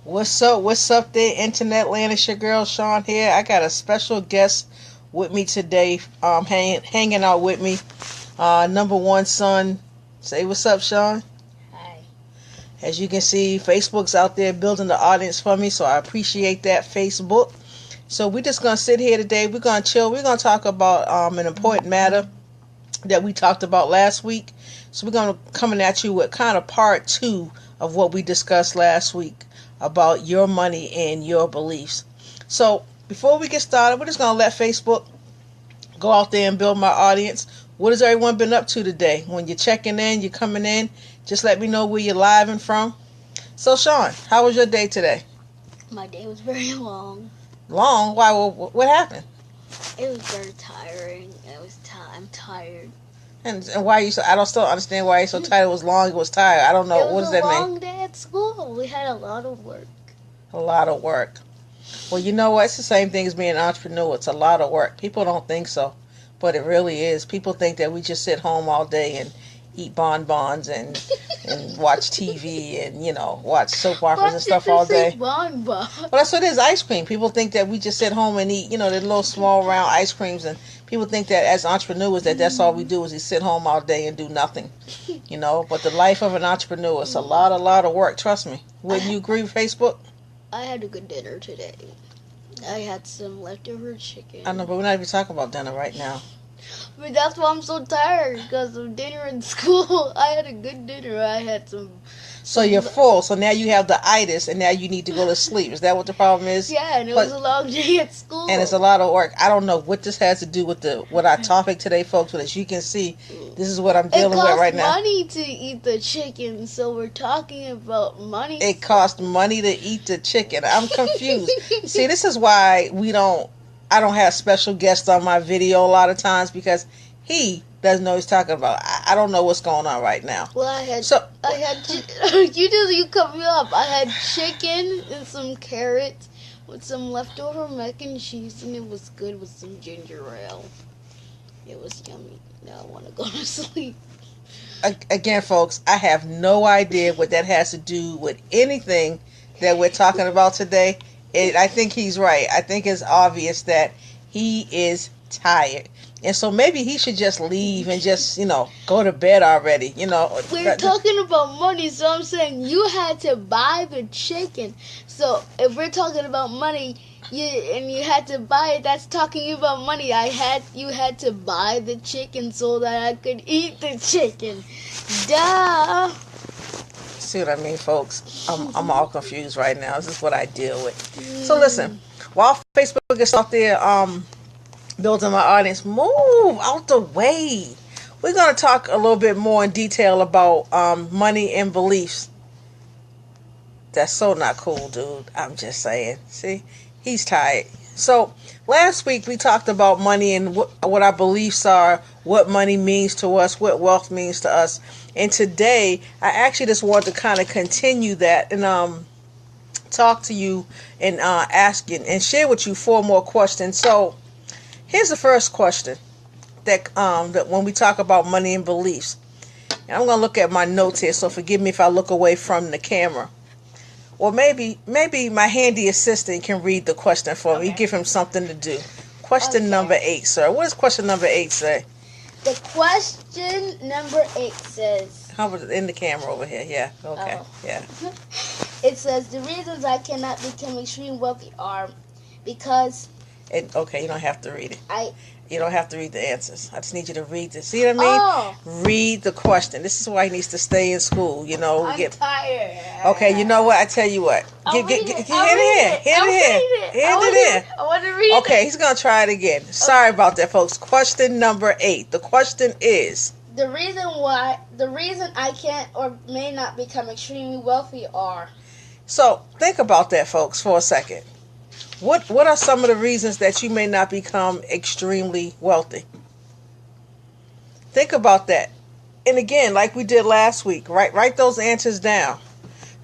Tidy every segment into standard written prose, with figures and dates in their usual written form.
What's up? What's up there, Internet Land? It's your girl Sean here. I got a special guest with me today, hanging out with me. Number one son. Say what's up, Sean. Hi. As you can see, Facebook's out there building the audience for me, so I appreciate that, Facebook. So we're just gonna sit here today. We're gonna chill. We're gonna talk about an important matter that we talked about last week. So we're gonna coming at you with kind of part two of what we discussed last week about your money and your beliefs. So before we get started, we're just going to let Facebook go out there and build my audience. What has everyone been up to today? When you're checking in, you're coming in, just let me know where you're live and from. So Sean, how was your day today? My day was very long. Long? Why? What happened? It was very tiring. I'm tired. And why are you so? I don't still understand why you're so tired. It was long. It was tired. I don't know. What does that mean? It was a long day at school. We had a lot of work. A lot of work. Well, you know what? It's the same thing as being an entrepreneur. It's a lot of work. People don't think so, but it really is. People think that we just sit home all day and eat bonbons and watch TV and watch soap operas and stuff all day. Bonbon? Well, that's what it is. Ice cream. People think that we just sit home and eat the little small round ice creams, and people think that as entrepreneurs that's all we do is we sit home all day and do nothing. But the life of an entrepreneur is a lot of work. Trust me. Wouldn't you agree with Facebook? I had a good dinner today. I had some leftover chicken. I know, but we're not even talking about dinner right now. But that's why I'm so tired, because of dinner in school. I had a good dinner. I had some... So you're full, so now you have the itis, and now you need to go to sleep. Is that what the problem is? Yeah, and it was a long day at school. And it's a lot of work. I don't know what this has to do with our topic today, folks, but as you can see, this is what I'm dealing with right now. It costs money to eat the chicken, so we're talking about money. It costs money to eat the chicken. I'm confused. See, this is why I don't have special guests on my video a lot of times, because he doesn't know what he's talking about. I don't know what's going on right now. Well, you cut me up. I had chicken and some carrots with some leftover mac and cheese, and it was good with some ginger ale. It was yummy. Now I want to go to sleep. Again, folks, I have no idea what that has to do with anything that we're talking about today. I think he's right. I think it's obvious that he is tired. And so maybe he should just leave and just, go to bed already, We're talking about money, so I'm saying you had to buy the chicken. So if we're talking about money, you had to buy it, that's talking about money. You had to buy the chicken so that I could eat the chicken. Duh. See what I mean, folks? I'm all confused right now. This is what I deal with. So listen, while Facebook is out there, building my audience, move out the way. We're going to talk a little bit more in detail about money and beliefs. That's so not cool, dude. I'm just saying. See, he's tired. So last week we talked about money and what our beliefs are, what money means to us, what wealth means to us. And today I actually just want to kind of continue that and talk to you and ask and share with you 4 more questions. So here's the first question that when we talk about money and beliefs. And I'm going to look at my notes here, so forgive me if I look away from the camera. Or maybe my handy assistant can read the question for me. Give him something to do. Question number 8, sir. What does question number 8 say? The question number 8 says... How about in the camera over here? Yeah. Okay. Oh. Yeah. It says, the reasons I cannot become extremely wealthy are because... Okay, you don't have to read it. You don't have to read the answers. I just need you to read this. See what I mean? Oh. Read the question. This is why he needs to stay in school. I'm tired. Okay, you know what? I tell you what. Hand it here. I want to read it. Okay, he's going to try it again. Sorry about that, folks. Question number 8. The question is... The reason I can't or may not become extremely wealthy are... So, think about that, folks, for a second. What are some of the reasons that you may not become extremely wealthy? Think about that. And again, like we did last week, write those answers down.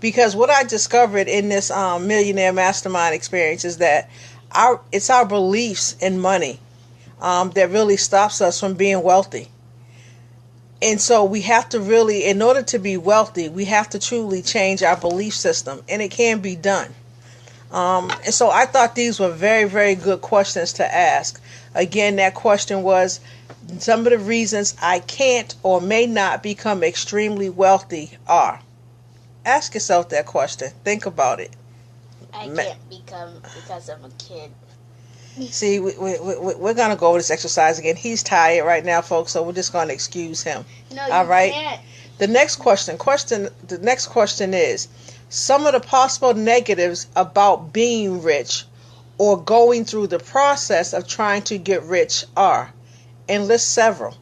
Because what I discovered in this Millionaire Mastermind experience is that it's our beliefs in money that really stops us from being wealthy. And so we have to really, in order to be wealthy, we have to truly change our belief system, and it can be done. And so I thought these were very, very good questions to ask. Again, that question was, some of the reasons I can't or may not become extremely wealthy are. Ask yourself that question. Think about it. I can't become because I'm a kid. See, we're going to go over this exercise again. He's tired right now, folks, so we're just going to excuse him. No, All you right? can't. The next question is, some of the possible negatives about being rich or going through the process of trying to get rich are, and list several.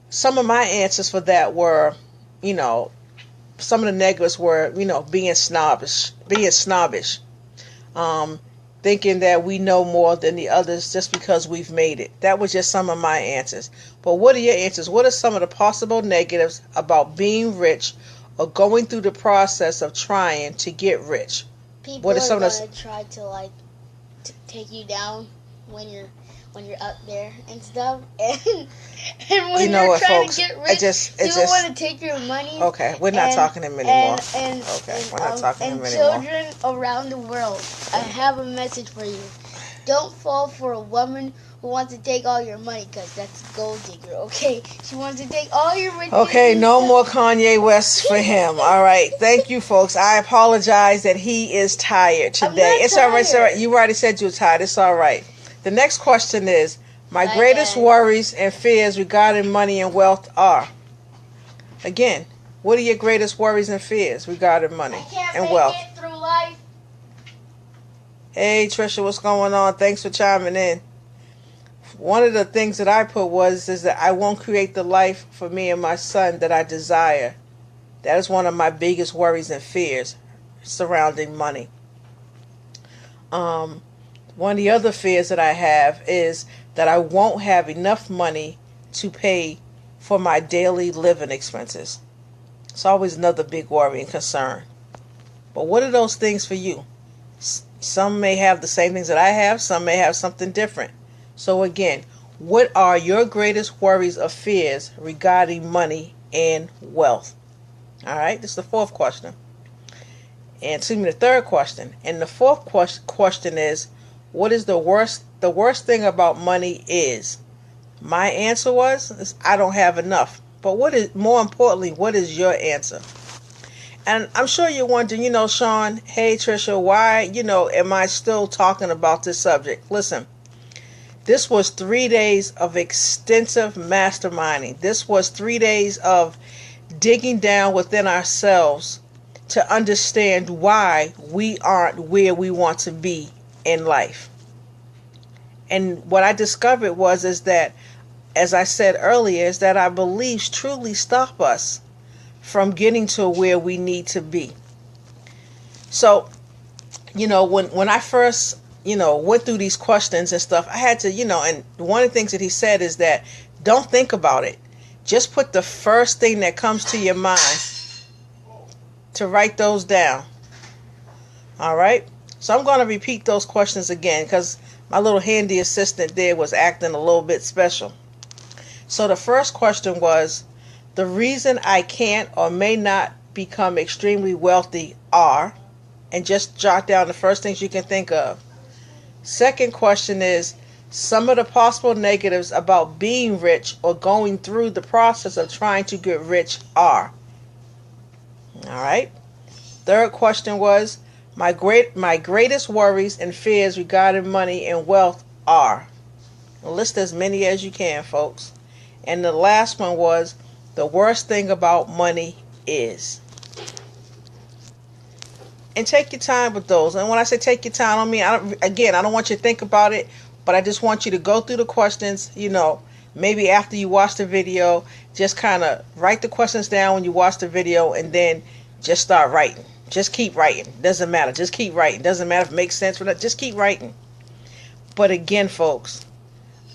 Some of my answers for that were, some of the negatives were, being snobbish, thinking that we know more than the others just because we've made it. That was just some of my answers. But what are your answers? What are some of the possible negatives about being rich or going through the process of trying to get rich? People What are are some of gonna the... try to take you down when you're up there and stuff, and when You know you're what, trying folks? to get rich, people want to take your money. Okay, we're not talking to him anymore. We're not talking to him anymore. And children around the world, I have a message for you. Don't fall for a woman who wants to take all your money, because that's a gold digger, okay? She wants to take all your riches. Okay, no more Kanye West for him. All right. Thank you, folks. I apologize that he is tired today. I'm not It's all right. It's all right. tired. You already said you were tired. It's all right. The next question is, my Bye, greatest guys. worries and fears regarding money and wealth are. Again, what are your greatest worries and fears regarding money I can't and make wealth? it through life. Hey, Trisha, what's going on? Thanks for chiming in. One of the things that I put is that I won't create the life for me and my son that I desire. That is one of my biggest worries and fears surrounding money. One of the other fears that I have is that I won't have enough money to pay for my daily living expenses. It's always another big worry and concern. But what are those things for you? Some may have the same things that I have. Some may have something different. So again, what are your greatest worries or fears regarding money and wealth? All right, this is the fourth question. And the third question. And the fourth question is, what is the worst thing about money is? My answer was, I don't have enough. But more importantly, what is your answer? And I'm sure you're wondering, Sean, hey, Trisha, why, am I still talking about this subject? Listen, this was 3 days of extensive masterminding. This was 3 days of digging down within ourselves to understand why we aren't where we want to be in life. And what I discovered is that, as I said earlier, is that our beliefs truly stop us from getting to where we need to be. So, when I first, went through these questions and stuff, I had to, and one of the things that he said is that don't think about it. Just put the first thing that comes to your mind to write those down. All right? So I'm going to repeat those questions again because my little handy assistant there was acting a little bit special. So the first question was, the reason I can't or may not become extremely wealthy are, and just jot down the first things you can think of. Second question is, some of the possible negatives about being rich or going through the process of trying to get rich are. All right. Third question was, my greatest worries and fears regarding money and wealth are. List as many as you can, folks. And the last one was, the worst thing about money is. And take your time with those. And when I say take your time, I don't want you to think about it, but I just want you to go through the questions, maybe after you watch the video, just kind of write the questions down when you watch the video and then just start writing. Just keep writing. Doesn't matter. Just keep writing. Doesn't matter if it makes sense or not. Just keep writing. But again, folks,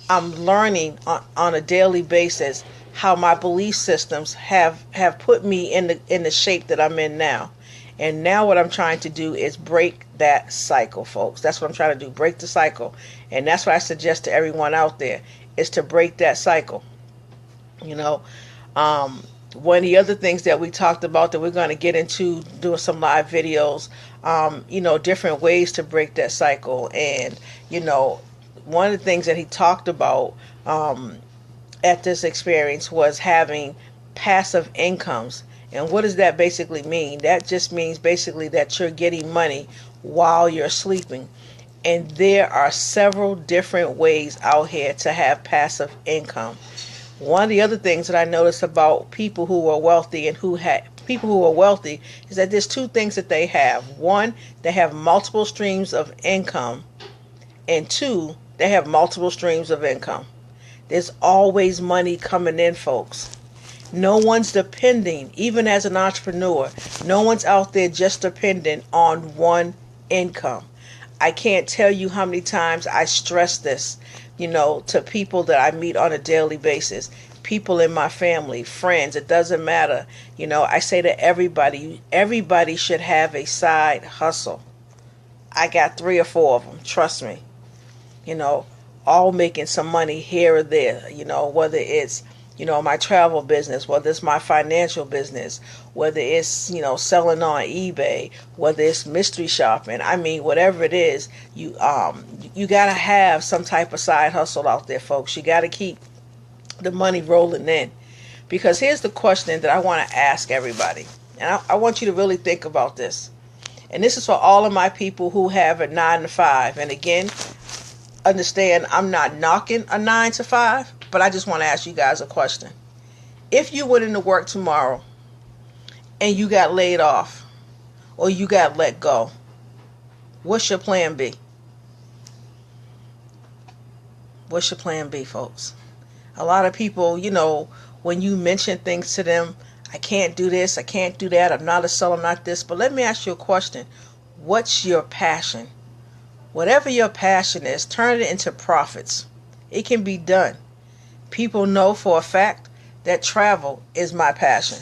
I'm learning on a daily basis how my belief systems have put me in the shape that I'm in now. And now what I'm trying to do is break that cycle, folks. That's what I'm trying to do, break the cycle. And that's what I suggest to everyone out there, is to break that cycle. One of the other things that we talked about that we're going to get into doing some live videos, different ways to break that cycle. And, one of the things that he talked about at this experience was having passive incomes. And what does that basically mean? That just means basically that you're getting money while you're sleeping. And there are several different ways out here to have passive income. One of the other things that I noticed about people who are wealthy and people who are wealthy is that there's two things that they have. One, they have multiple streams of income. And two, they have multiple streams of income. There's always money coming in, folks. No one's depending, even as an entrepreneur, no one's out there just dependent on one income. I can't tell you how many times I stress this, to people that I meet on a daily basis, people in my family, friends, it doesn't matter. I say to everybody should have a side hustle. I got 3 or 4 of them, trust me. All making some money here or there, whether it's, my travel business, whether it's my financial business, whether it's, selling on eBay, whether it's mystery shopping. I mean, whatever it is, you got to have some type of side hustle out there, folks. You got to keep the money rolling in. Because here's the question that I want to ask everybody. And I want you to really think about this. And this is for all of my people who have a 9 to 5. And again, understand I'm not knocking a 9 to 5. But I just want to ask you guys a question. If you went into work tomorrow and you got laid off or you got let go, what's your plan B? What's your plan B, folks? A lot of people, when you mention things to them, I can't do this, I can't do that, I'm not a seller, I'm not this. But let me ask you a question. What's your passion? Whatever your passion is, turn it into profits. It can be done. People know for a fact that travel is my passion.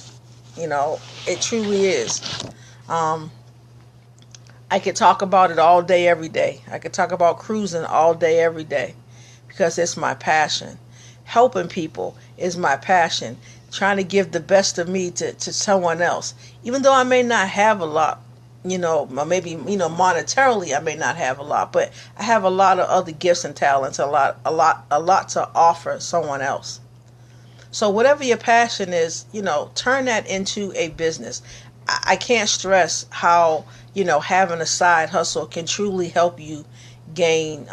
It truly is. I could talk about it all day, every day. I could talk about cruising all day, every day, because it's my passion. Helping people is my passion. Trying to give the best of me to someone else. Even though I may not have a lot, maybe, monetarily I may not have a lot, but I have a lot of other gifts and talents, a lot to offer someone else. So whatever your passion is, turn that into a business. I can't stress how, having a side hustle can truly help you gain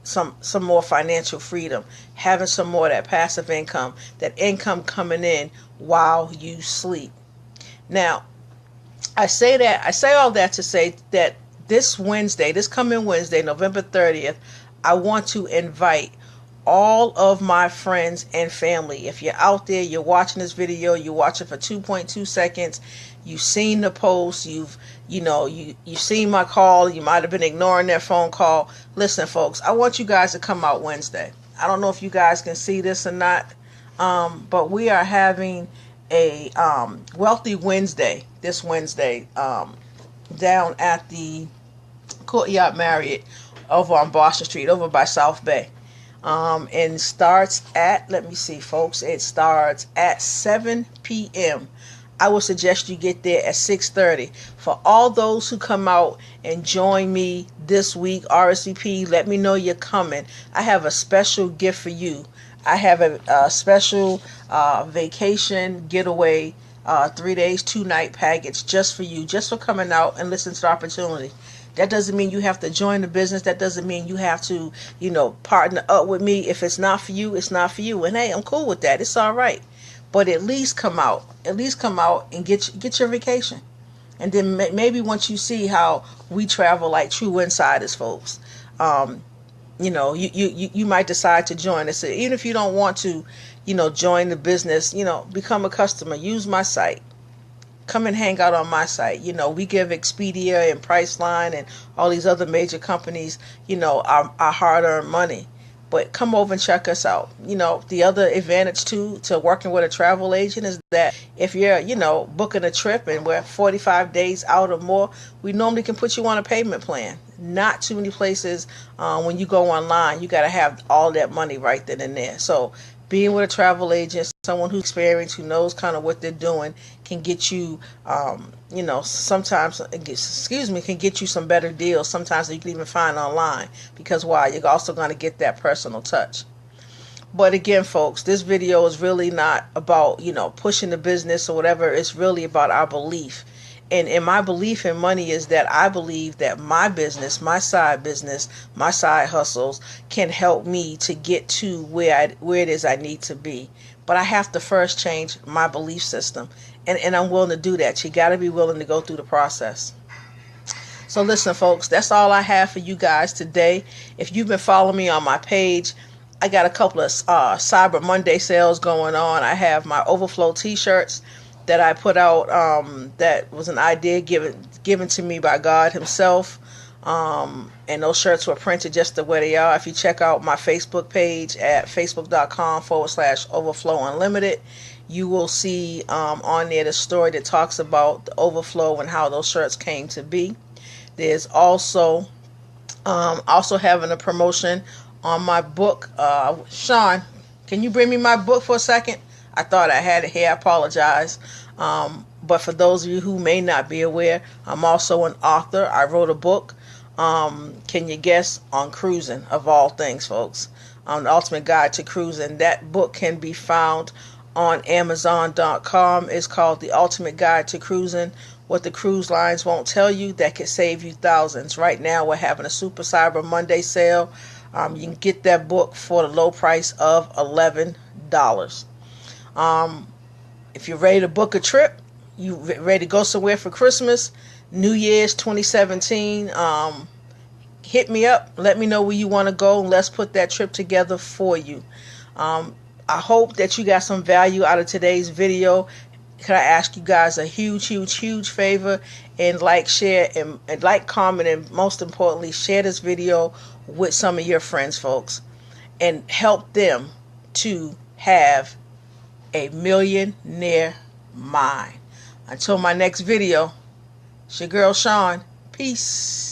some more financial freedom, having some more of that passive income, that income coming in while you sleep. Now, I say all that to say that this coming Wednesday, November 30th, I want to invite all of my friends and family. If you're out there, you're watching this video, you're watching for 2.2 seconds, you've seen the post, you've seen my call, you might have been ignoring that phone call. Listen, folks, I want you guys to come out Wednesday. I don't know if you guys can see this or not, but we are having a Wealthy Wednesday this Wednesday down at the Courtyard Marriott over on Boston Street, over by South Bay. And starts at, let me see, folks, it starts at 7 p.m. I would suggest you get there at 6:30. For all those who come out and join me this week, RSVP, let me know you're coming. I have a special gift for you. I have a special vacation getaway, 3 days, 2 night package just for you, just for coming out and listening to the opportunity. That doesn't mean you have to join the business. That doesn't mean you have to, partner up with me. If it's not for you, it's not for you. And hey, I'm cool with that. It's all right. But at least come out. At least come out and get your vacation. And then maybe once you see how we travel like true insiders, folks, you might decide to join us. Even if you don't want to, join the business, become a customer. Use my site. Come and hang out on my site. We give Expedia and Priceline and all these other major companies, our hard-earned money. But come over and check us out. The other advantage to working with a travel agent is that if you're, booking a trip and we're 45 days out or more, we normally can put you on a payment plan. Not too many places when you go online, you got to have all that money right then and there. So being with a travel agent, someone who's experienced, who knows kind of what they're doing, can get you, sometimes, can get you some better deals. Sometimes you can even find online, because why? You're also going to get that personal touch. But again, folks, this video is really not about, pushing the business or whatever. It's really about our belief. And my belief in money is that I believe that my business, my side hustles can help me to get to where it is I need to be. But I have to first change my belief system. And I'm willing to do that. You got to be willing to go through the process. So listen, folks, that's all I have for you guys today. If you've been following me on my page, I got a couple of Cyber Monday sales going on. I have my Overflow t-shirts that I put out, that was an idea given to me by God himself. And those shirts were printed just the way they are. If you check out my Facebook page at facebook.com/Overflow Unlimited, you will see on there the story that talks about the Overflow and how those shirts came to be. There's also having a promotion on my book. Sean, can you bring me my book for a second? I thought I had it here. I apologize. But for those of you who may not be aware, I'm also an author. I wrote a book. Can you guess? On cruising, of all things, folks. On The Ultimate Guide to Cruising. That book can be found on Amazon.com. It's called The Ultimate Guide to Cruising. What the cruise lines won't tell you that could save you thousands. Right now, we're having a Super Cyber Monday sale. You can get that book for the low price of $11. If you're ready to book a trip, you ready to go somewhere for Christmas, New Year's 2017, hit me up. Let me know where you want to go, and let's put that trip together for you. I hope that you got some value out of today's video. Could I ask you guys a huge favor, and share, and comment, and most importantly, share this video with some of your friends, folks, and help them to have a millionaire mind. Until my next video, it's your girl Sean. Peace.